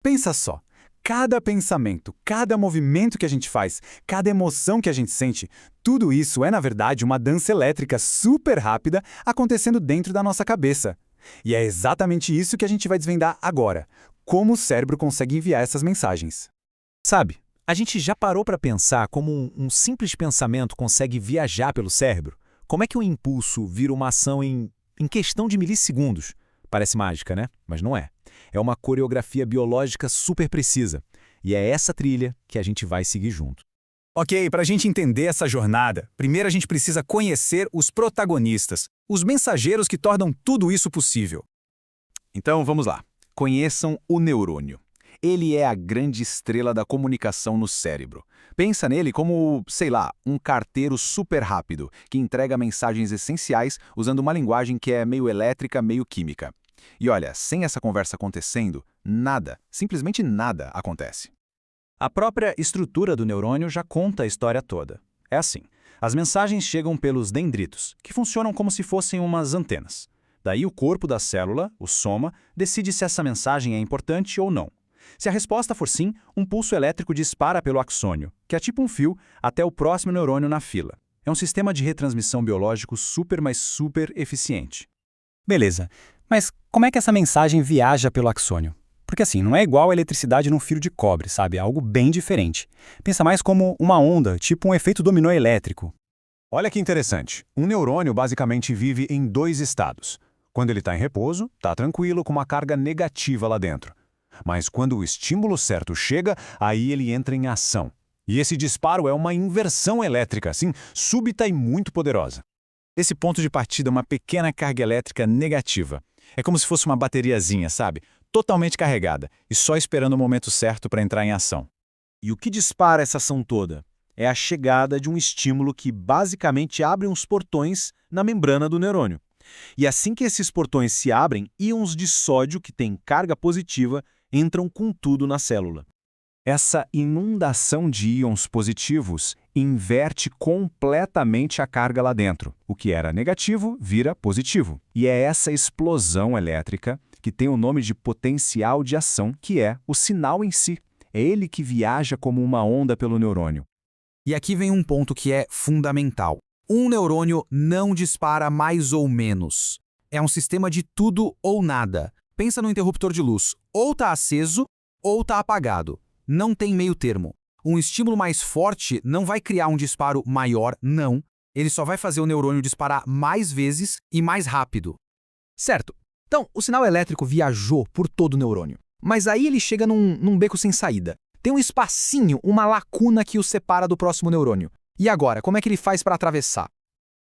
Pensa só. Cada pensamento, cada movimento que a gente faz, cada emoção que a gente sente, tudo isso é, na verdade, uma dança elétrica super rápida acontecendo dentro da nossa cabeça. E é exatamente isso que a gente vai desvendar agora. Como o cérebro consegue enviar essas mensagens. Sabe, a gente já parou para pensar como um simples pensamento consegue viajar pelo cérebro? Como é que um impulso vira uma ação em questão de milissegundos? Parece mágica, né? Mas não é. É uma coreografia biológica super precisa. E é essa trilha que a gente vai seguir junto. Ok, para a gente entender essa jornada, primeiro a gente precisa conhecer os protagonistas, os mensageiros que tornam tudo isso possível. Então vamos lá. Conheçam o neurônio. Ele é a grande estrela da comunicação no cérebro. Pensa nele como, sei lá, um carteiro super rápido, que entrega mensagens essenciais usando uma linguagem que é meio elétrica, meio química. E olha, sem essa conversa acontecendo, nada, simplesmente nada acontece. A própria estrutura do neurônio já conta a história toda. É assim, as mensagens chegam pelos dendritos, que funcionam como se fossem umas antenas. Daí o corpo da célula, o soma, decide se essa mensagem é importante ou não. Se a resposta for sim, um pulso elétrico dispara pelo axônio, que é tipo um fio, até o próximo neurônio na fila. É um sistema de retransmissão biológico super, mas super eficiente. Beleza, mas como é que essa mensagem viaja pelo axônio? Porque assim, não é igual a eletricidade num fio de cobre, sabe? É algo bem diferente. Pensa mais como uma onda, tipo um efeito dominó elétrico. Olha que interessante. Um neurônio basicamente vive em dois estados. Quando ele está em repouso, está tranquilo com uma carga negativa lá dentro. Mas quando o estímulo certo chega, aí ele entra em ação. E esse disparo é uma inversão elétrica, assim, súbita e muito poderosa. Esse ponto de partida é uma pequena carga elétrica negativa. É como se fosse uma bateriazinha, sabe? Totalmente carregada e só esperando o momento certo para entrar em ação. E o que dispara essa ação toda? É a chegada de um estímulo que basicamente abre uns portões na membrana do neurônio. E assim que esses portões se abrem, íons de sódio que têm carga positiva entram com tudo na célula. Essa inundação de íons positivos inverte completamente a carga lá dentro. O que era negativo vira positivo. E é essa explosão elétrica que tem o nome de potencial de ação, que é o sinal em si. É ele que viaja como uma onda pelo neurônio. E aqui vem um ponto que é fundamental. Um neurônio não dispara mais ou menos. É um sistema de tudo ou nada. Pensa no interruptor de luz. Ou está aceso ou está apagado. Não tem meio termo. Um estímulo mais forte não vai criar um disparo maior, não. Ele só vai fazer o neurônio disparar mais vezes e mais rápido. Certo. Então, o sinal elétrico viajou por todo o neurônio. Mas aí ele chega num beco sem saída. Tem um espacinho, uma lacuna que o separa do próximo neurônio. E agora, como é que ele faz para atravessar?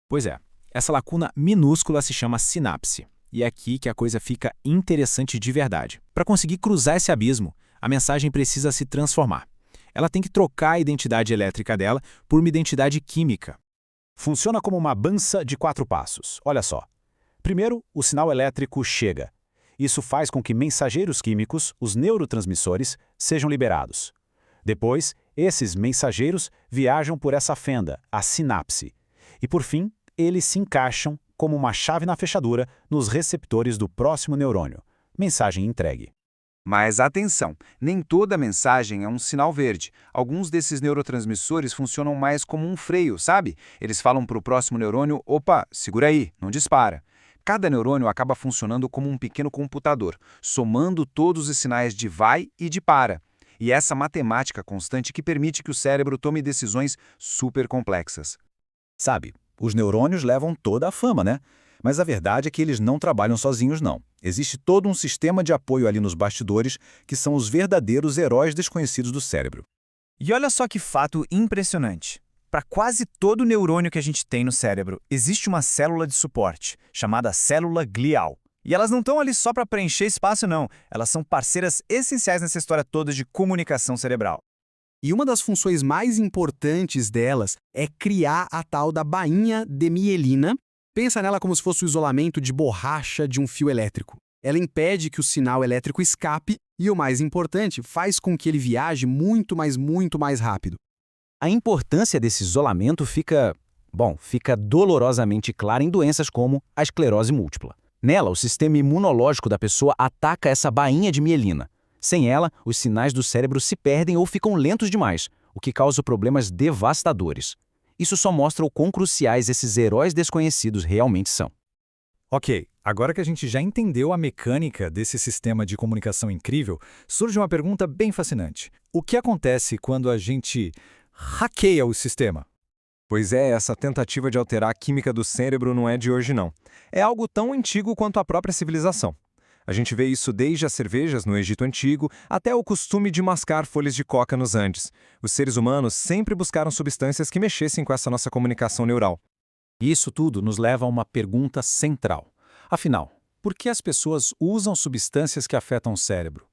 Pois é, essa lacuna minúscula se chama sinapse. E é aqui que a coisa fica interessante de verdade. Para conseguir cruzar esse abismo, a mensagem precisa se transformar. Ela tem que trocar a identidade elétrica dela por uma identidade química. Funciona como uma dança de 4 passos. Olha só. Primeiro, o sinal elétrico chega. Isso faz com que mensageiros químicos, os neurotransmissores, sejam liberados. Depois, esses mensageiros viajam por essa fenda, a sinapse. E por fim, eles se encaixam como uma chave na fechadura nos receptores do próximo neurônio. Mensagem entregue. Mas atenção, nem toda mensagem é um sinal verde. Alguns desses neurotransmissores funcionam mais como um freio, sabe? Eles falam para o próximo neurônio, opa, segura aí, não dispara. Cada neurônio acaba funcionando como um pequeno computador, somando todos os sinais de vai e de para. E essa matemática constante que permite que o cérebro tome decisões super complexas. Sabe, os neurônios levam toda a fama, né? Mas a verdade é que eles não trabalham sozinhos, não. Existe todo um sistema de apoio ali nos bastidores que são os verdadeiros heróis desconhecidos do cérebro. E olha só que fato impressionante. Para quase todo neurônio que a gente tem no cérebro, existe uma célula de suporte, chamada célula glial. E elas não estão ali só para preencher espaço, não. Elas são parceiras essenciais nessa história toda de comunicação cerebral. E uma das funções mais importantes delas é criar a tal da bainha de mielina. Pensa nela como se fosse o isolamento de borracha de um fio elétrico. Ela impede que o sinal elétrico escape e, o mais importante, faz com que ele viaje muito mais rápido. A importância desse isolamento fica dolorosamente clara em doenças como a esclerose múltipla. Nela, o sistema imunológico da pessoa ataca essa bainha de mielina. Sem ela, os sinais do cérebro se perdem ou ficam lentos demais, o que causa problemas devastadores. Isso só mostra o quão cruciais esses heróis desconhecidos realmente são. Ok, agora que a gente já entendeu a mecânica desse sistema de comunicação incrível, surge uma pergunta bem fascinante. O que acontece quando a gente hackeia o sistema? Pois é, essa tentativa de alterar a química do cérebro não é de hoje não. É algo tão antigo quanto a própria civilização. A gente vê isso desde as cervejas no Egito Antigo até o costume de mascar folhas de coca nos Andes. Os seres humanos sempre buscaram substâncias que mexessem com essa nossa comunicação neural. E isso tudo nos leva a uma pergunta central. Afinal, por que as pessoas usam substâncias que afetam o cérebro?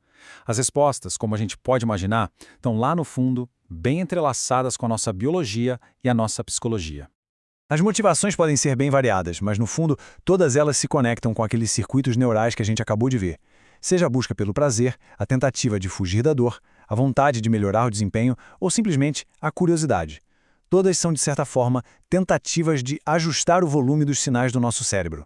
As respostas, como a gente pode imaginar, estão lá no fundo, bem entrelaçadas com a nossa biologia e a nossa psicologia. As motivações podem ser bem variadas, mas no fundo, todas elas se conectam com aqueles circuitos neurais que a gente acabou de ver. Seja a busca pelo prazer, a tentativa de fugir da dor, a vontade de melhorar o desempenho ou simplesmente a curiosidade. Todas são, de certa forma, tentativas de ajustar o volume dos sinais do nosso cérebro.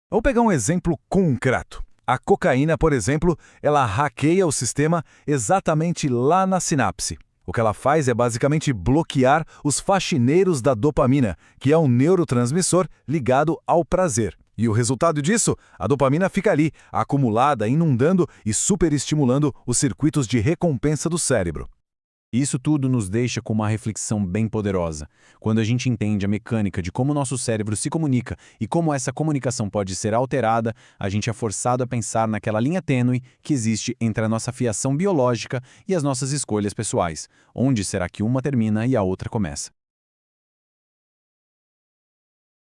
Vou pegar um exemplo concreto. A cocaína, por exemplo, ela hackeia o sistema exatamente lá na sinapse. O que ela faz é basicamente bloquear os faxineiros da dopamina, que é um neurotransmissor ligado ao prazer. E o resultado disso? A dopamina fica ali, acumulada, inundando e superestimulando os circuitos de recompensa do cérebro. Isso tudo nos deixa com uma reflexão bem poderosa. Quando a gente entende a mecânica de como o nosso cérebro se comunica e como essa comunicação pode ser alterada, a gente é forçado a pensar naquela linha tênue que existe entre a nossa fiação biológica e as nossas escolhas pessoais. Onde será que uma termina e a outra começa?